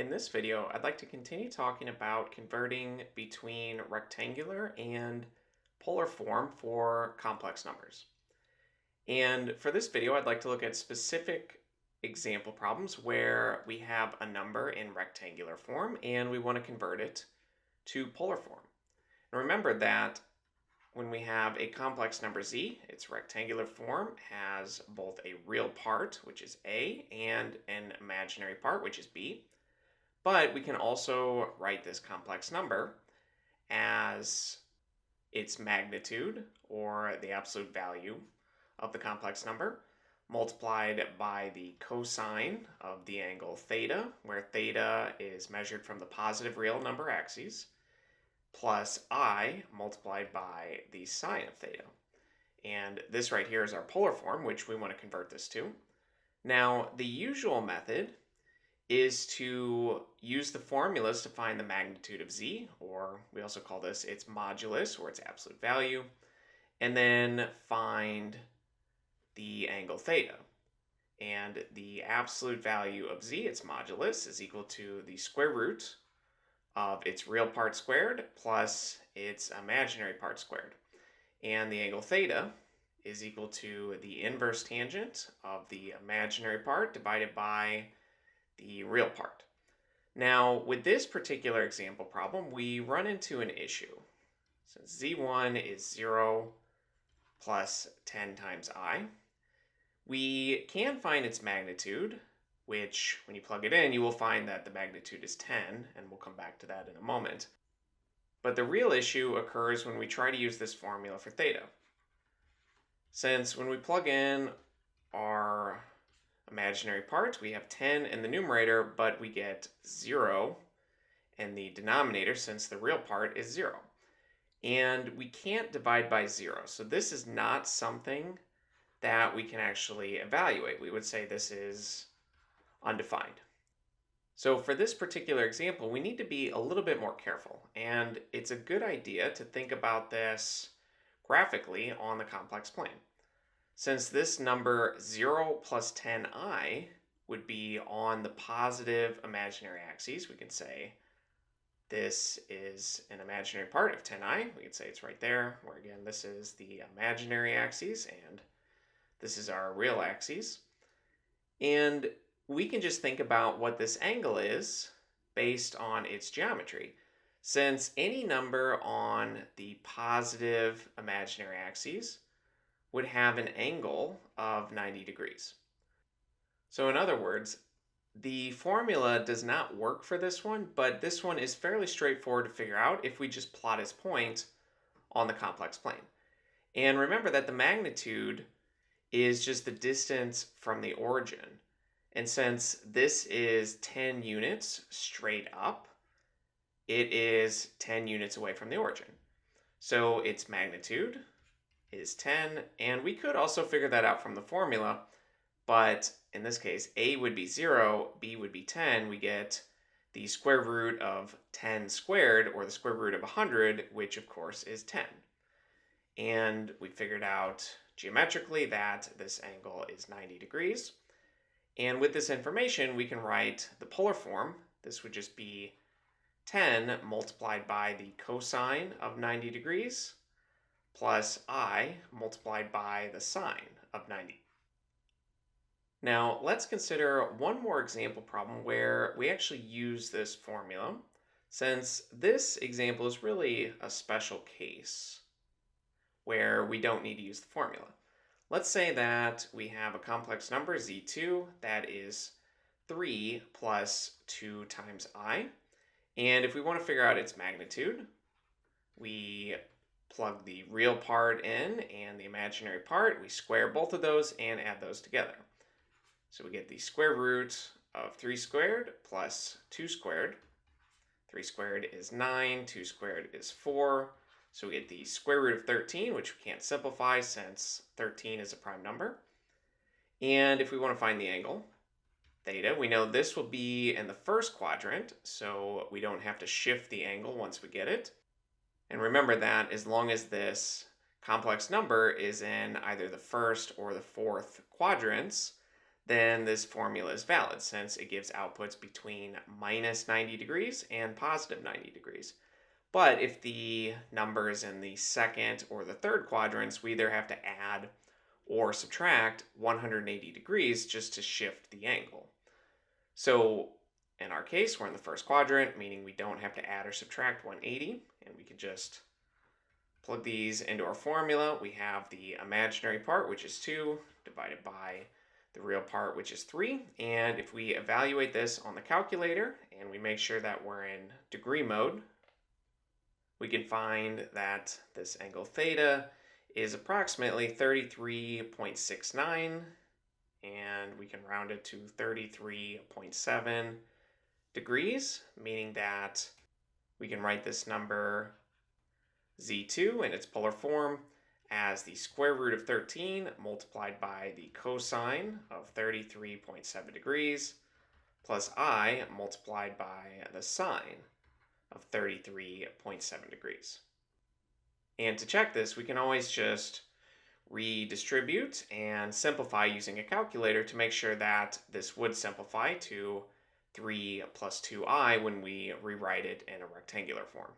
In this video, I'd like to continue talking about converting between rectangular and polar form for complex numbers. And for this video, I'd like to look at specific example problems where we have a number in rectangular form and we want to convert it to polar form. And remember that when we have a complex number z, its rectangular form has both a real part, which is a, and an imaginary part, which is b. But we can also write this complex number as its magnitude, or the absolute value of the complex number, multiplied by the cosine of the angle theta, where theta is measured from the positive real number axes, plus I multiplied by the sine of theta. And this right here is our polar form, which we want to convert this to. Now, the usual method is to use the formulas to find the magnitude of z, or we also call this its modulus, or its absolute value, and then find the angle theta. And the absolute value of z, its modulus, is equal to the square root of its real part squared plus its imaginary part squared. And the angle theta is equal to the inverse tangent of the imaginary part divided by the real part. Now, with this particular example problem, we run into an issue. Since z1 is 0 plus 10 times I, we can find its magnitude, which when you plug it in, you will find that the magnitude is 10, and we'll come back to that in a moment. But the real issue occurs when we try to use this formula for theta. Since when we plug in our imaginary part, we have 10 in the numerator, but we get 0 in the denominator since the real part is 0. And we can't divide by 0. So this is not something that we can actually evaluate. We would say this is undefined. So for this particular example, we need to be a little bit more careful. And it's a good idea to think about this graphically on the complex plane. Since this number 0 plus 10i would be on the positive imaginary axes, we can say this is an imaginary part of 10i. We can say it's right there, where again, this is the imaginary axes, and this is our real axes. And we can just think about what this angle is based on its geometry. Since any number on the positive imaginary axes would have an angle of 90 degrees. So in other words, the formula does not work for this one, but this one is fairly straightforward to figure out if we just plot its point on the complex plane. And remember that the magnitude is just the distance from the origin. And since this is 10 units straight up, it is 10 units away from the origin. So its magnitude is 10, and we could also figure that out from the formula, but in this case, a would be 0, b would be 10. We get the square root of 10 squared, or the square root of 100, which of course is 10. And we figured out geometrically that this angle is 90 degrees. And with this information, we can write the polar form. This would just be 10 multiplied by the cosine of 90 degrees plus I multiplied by the sine of 90. Now, let's consider one more example problem where we actually use this formula, since this example is really a special case where we don't need to use the formula. Let's say that we have a complex number, z2, that is 3 plus 2 times I. And if we want to figure out its magnitude, we plug the real part in and the imaginary part. We square both of those and add those together. So we get the square root of 3 squared plus 2 squared. 3 squared is 9, 2 squared is 4. So we get the square root of 13, which we can't simplify since 13 is a prime number. And if we want to find the angle, theta, we know this will be in the first quadrant, so we don't have to shift the angle once we get it. And remember that as long as this complex number is in either the first or the fourth quadrants, then this formula is valid since it gives outputs between minus 90 degrees and positive 90 degrees. But if the number is in the second or the third quadrants, we either have to add or subtract 180 degrees just to shift the angle. So in our case, we're in the first quadrant, meaning we don't have to add or subtract 180, and we can just plug these into our formula. We have the imaginary part, which is 2, divided by the real part, which is 3. And if we evaluate this on the calculator and we make sure that we're in degree mode, we can find that this angle theta is approximately 33.69, and we can round it to 33.7 degrees, meaning that we can write this number z2 in its polar form as the square root of 13 multiplied by the cosine of 33.7 degrees plus I multiplied by the sine of 33.7 degrees. And to check this, we can always just redistribute and simplify using a calculator to make sure that this would simplify to 3 plus 2i when we rewrite it in a rectangular form.